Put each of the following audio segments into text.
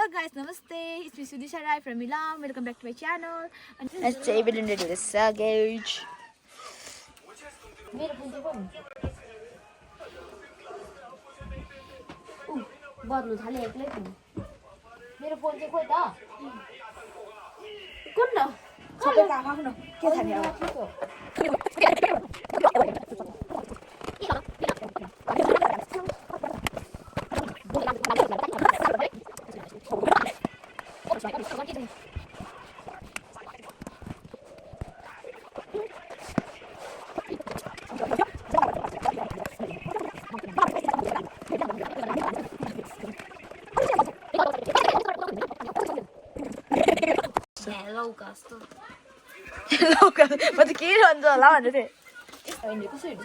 Hello guys, namaste. It's me Sudisha Rai from Milan. Welcome back to my channel. Let's say we didn't do the sausage. बदल्नु थाले एक्लै पनि मेरो phone चाहिँ खोइ त कुन न सबैको आफ्नो के थाहा नि अब Logan, but the kid on the line, is it? I need to see it.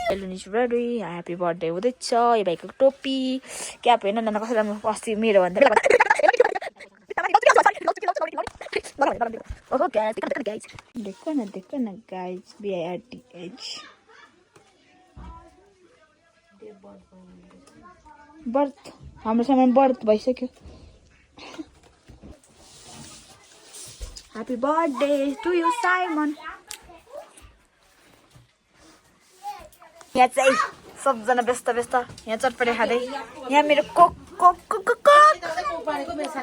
Balloon is ready. Happy birthday with the choy, like a topi. Cap in and another posty mirror. Okay, guys. Dekona, guys. BIRTH. Birth. How much time birth by second? Happy birthday to you, Simon. यहाँ चाहिँ सबजना व्यस्त यहाँ चटपटे खाँदै यहाँ मेरो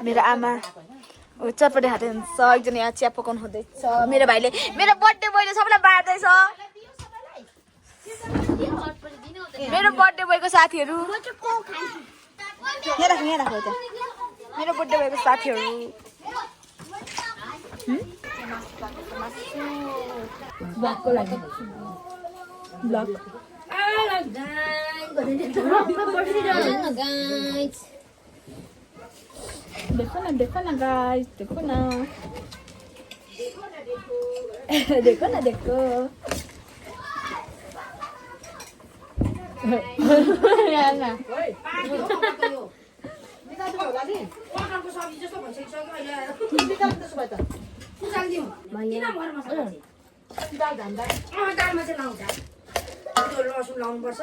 मेरो आमा चटपटे खाँदै हुन्छ एकजना यहाँ चिया पकाउनु हुँदैछ मेरो भाइले मेरो बर्थडे बोयले सबैलाई बाँड्दैछ मेरो बर्थडे बोयको साथीहरू यहाँ राख्नु त मेरो बर्थडे बोयको साथीहरू ब्लगको लागि ब्लग देखो ना guys देखो ना याना लसुन लाउनु पर्छ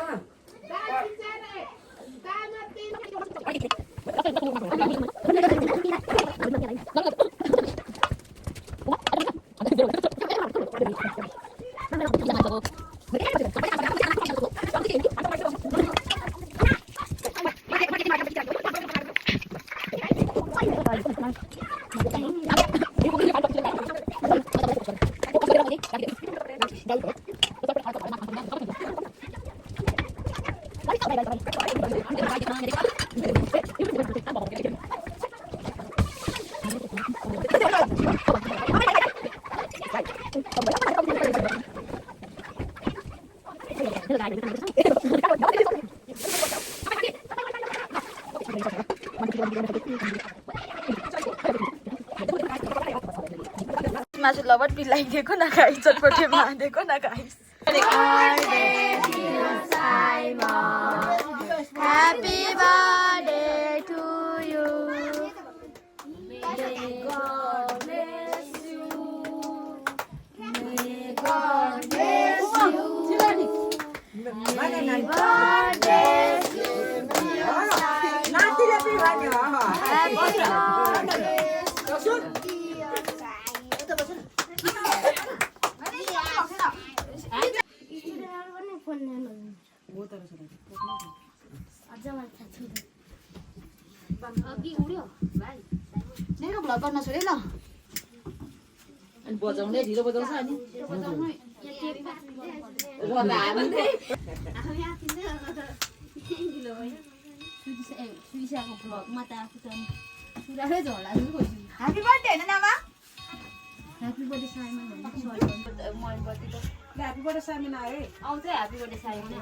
मासु लभर बिलाइदिएको न गाइस चटपटे बाँधेको न guys Happy birthday to you. ल गर्न छोडे ल अनि बजाउने ढिलो बजाउँछ अनि सुइसाको भ्लगमा त आफू त सुरारै झोला जस्तो ह्यापी बर्थडे हैन नामा ह्यापी बर्थडे साइमन भन्छ मन बर्थडे ह्यापी बर्थडे साइमन आयो है आउँछ ह्यापी बर्थडे साइमन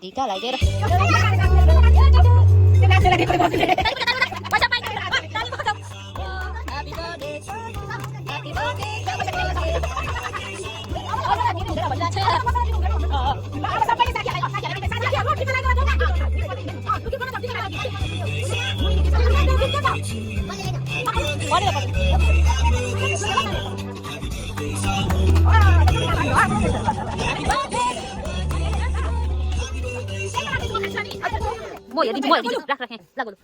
टीका लगाइदिएर म हेरिदिन्छु राख राख यहाँ बोलु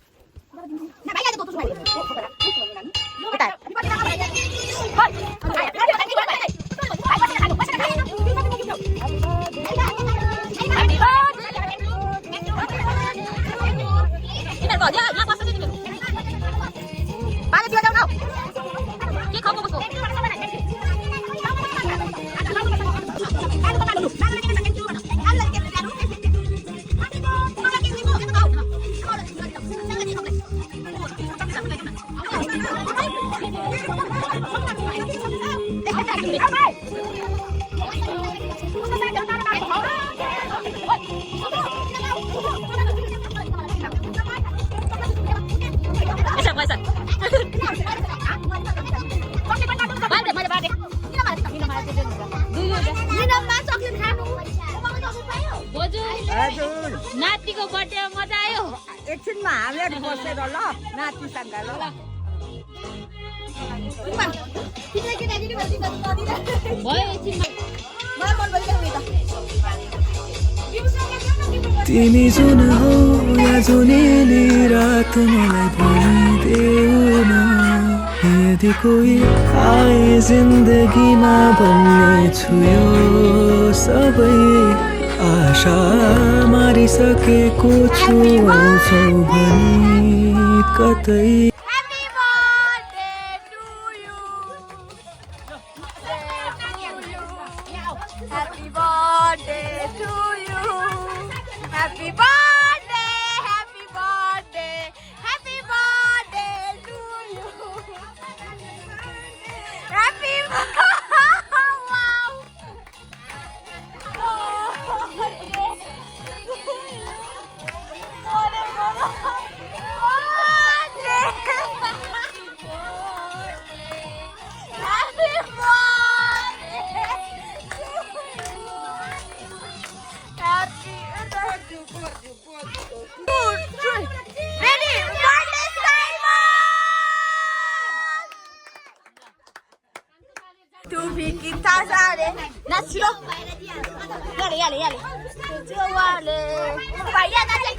हजुर नातिको बर्थडेमा मजा आयो एकछिनमा हामीहरू बसेर ल नातिसँग ल भयो एकछिनमा तिमी जुन हो या जुनेली रात मलाई भनिदेऊ न यदि कोही आए जिन्दगीमा भन्ने छु यो सबै आशा मारिसकेको छु आउँछौ भनी कतै Happy birthday to you. Happy birthday, happy birthday, happy birthday to you. Happy birthday. Wow. Nasilo. Yale, yale, yale. Wale. Vaya, dale.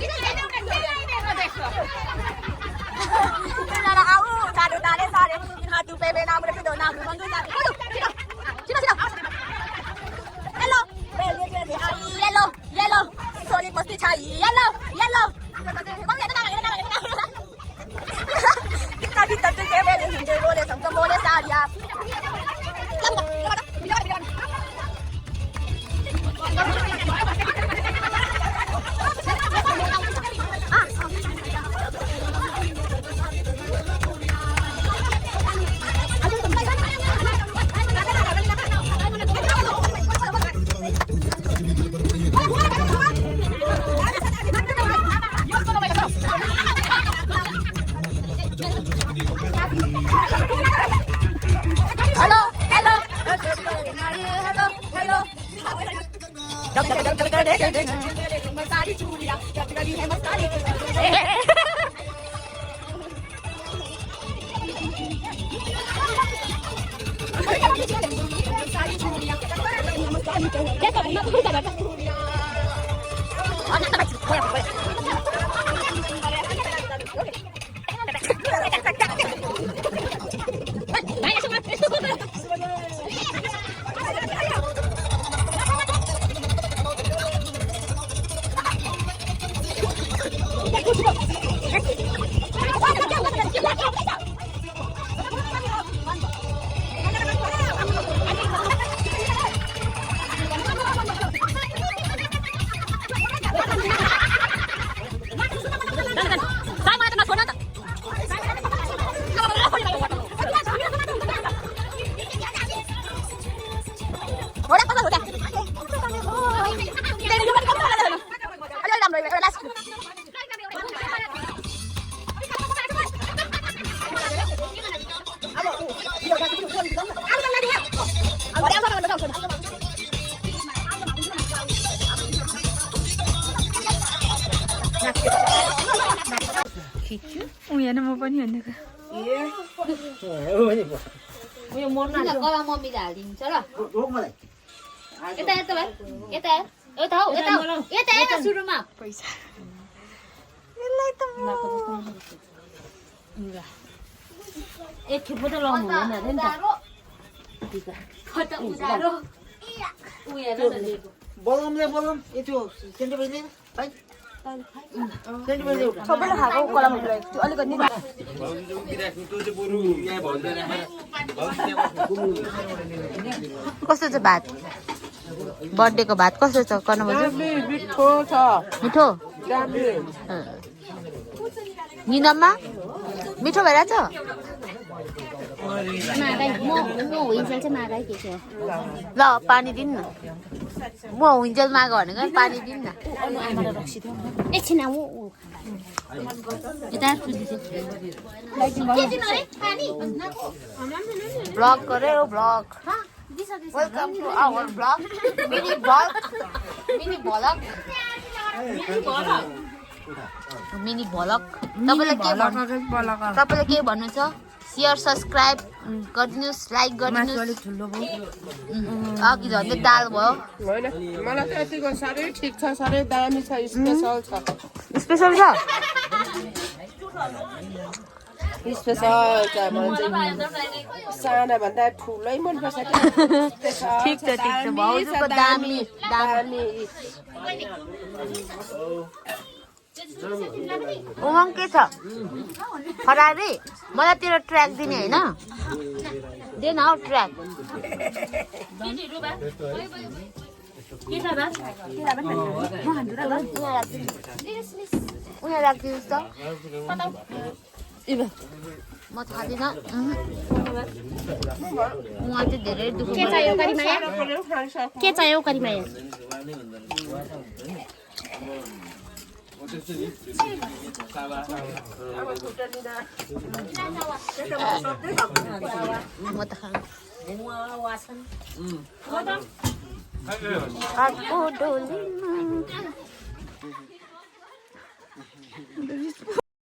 Nara au, taru dale sare. Hatu bebe naam rakho naam bandu dale. Chilo, chilo. Hello. Yellow, yellow. Sorry, posti chai. Yellow, yellow. Kita kita tu bebe ni hindu boleh sampai boleh saria. Hello, hello. Hello, उयो म पनि भनेको उयो मर्न कला मम्मीले हालिदिन्छ ल यता यता भाइ यता यता हौ यता यता यता सुरुमा पैसा एक खेप त लाउनु हुँदैन नि त खटा उधारो उयो हेर न लिएको बोलम त्यो सेन्टिमेन्टले भाइ सबैले खाएको कलम लगाएको थियो अलिकति कस्तो छ भात बर्थडेको भात कस्तो छ कर्न बजु मिठो छ मिठो निनममा मिठो भइरहेछ ल पानी दिनु न म हुइन्जेल मागो भनेको पानी दिनु न एकछिन ब्लग गर्यो blog welcome to our blog mini blog mini भलक तपाईँले के भन्नु छ सेयर सब्सक्राइब गरिदिनुहोस् लाइक गरिदिनुहोस् अघि झन्डै दाल भयो होइन मलाई त यतिको साह्रै ठिक छ साह्रै दामी छ स्पेसल छ स्पेसल छ स्पेसल छ मलाई चाहिँ साना भन्दा ठुलै मनपर्छ ठिक छ भाउजूको दामी उमङ के छ फरारी मलाई तेरो ट्र्याक दिने होइन दे न हौ ट्र्याक उनीहरू राखिदिनुहोस् त म खाँदिनँ उहाँ चाहिँ धेरै दुःख के चाहियो करिमाया म त खानु अर्को डोलीमा